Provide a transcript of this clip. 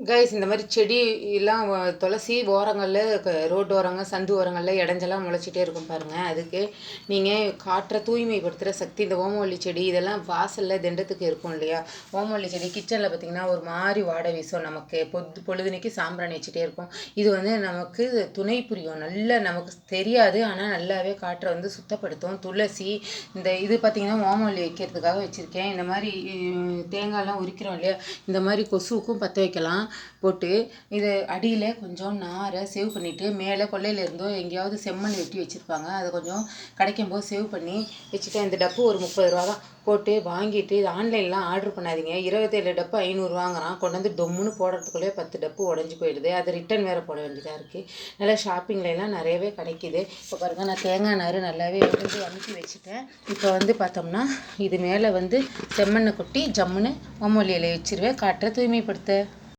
Guys இந்த மாதிரி செடி எல்லாம் துளசி ஓரங்களில் ரோடு ஓரங்கள் சந்து ஓரங்களில் இடைஞ்செல்லாம் முளைச்சிட்டே இருக்கும் பாருங்கள். அதுக்கு நீங்கள் காற்றை தூய்மைப்படுத்துகிற சக்தி இந்த ஓமவல்லி செடி இதெல்லாம் வாசலில் திண்டத்துக்கு இருக்கும் இல்லையா. ஓமவல்லி செடி கிச்சனில் பார்த்திங்கன்னா ஒரு மாதிரி வாடை வீசும், நமக்கு பொழுதுனைக்கு சாம்பிராணி வச்சுட்டே இருக்கும். இது வந்து நமக்கு துணை புரியும், நல்ல நமக்கு தெரியாது ஆனால் நல்லாவே காற்றை வந்து சுத்தப்படுத்தும். துளசி இந்த இது பார்த்திங்கன்னா ஓமவல்லி வைக்கிறதுக்காக வச்சுருக்கேன். இந்த மாதிரி தேங்காயெல்லாம் உரிக்கிறோம் இல்லையா, இந்த மாதிரி கொசுவுக்கும் பற்ற வைக்கலாம். போட்டு இது அடியில் கொஞ்சம் நாரை சேவ் பண்ணிவிட்டு மேலே கொல்லையிலேருந்தோ எங்கேயாவது செம்மண் வெட்டி வச்சுருப்பாங்க, அதை கொஞ்சம் கிடைக்கும் போது சேவ் பண்ணி வச்சுட்டேன். இந்த டப்பு ஒரு 30 ரூபா தான் போட்டு வாங்கிட்டு இது ஆன்லைன்லாம் ஆர்டர் பண்ணாதீங்க. 27 டப்பு 500 வாங்குறான், கொண்டு வந்து டொம்முன்னு போடுறதுக்குள்ளே 10 டப்பு உடஞ்சி போயிடுது. அது ரிட்டன் வேறு போட வேண்டியதாக இருக்குது. நல்லா ஷாப்பிங்லாம் நிறையவே கிடைக்கிது. இப்போ பாருங்கள், நான் தேங்காய் நார் நல்லாவே வந்து அமுக்கி வச்சுட்டேன். இப்போ வந்து பார்த்தோம்னா இது மேலே வந்து செம்மண்ணை கொட்டி ஜம்முன்னு ஓமவல்லி இலையை வச்சிருவேன், காற்றை தூய்மைப்படுத்த.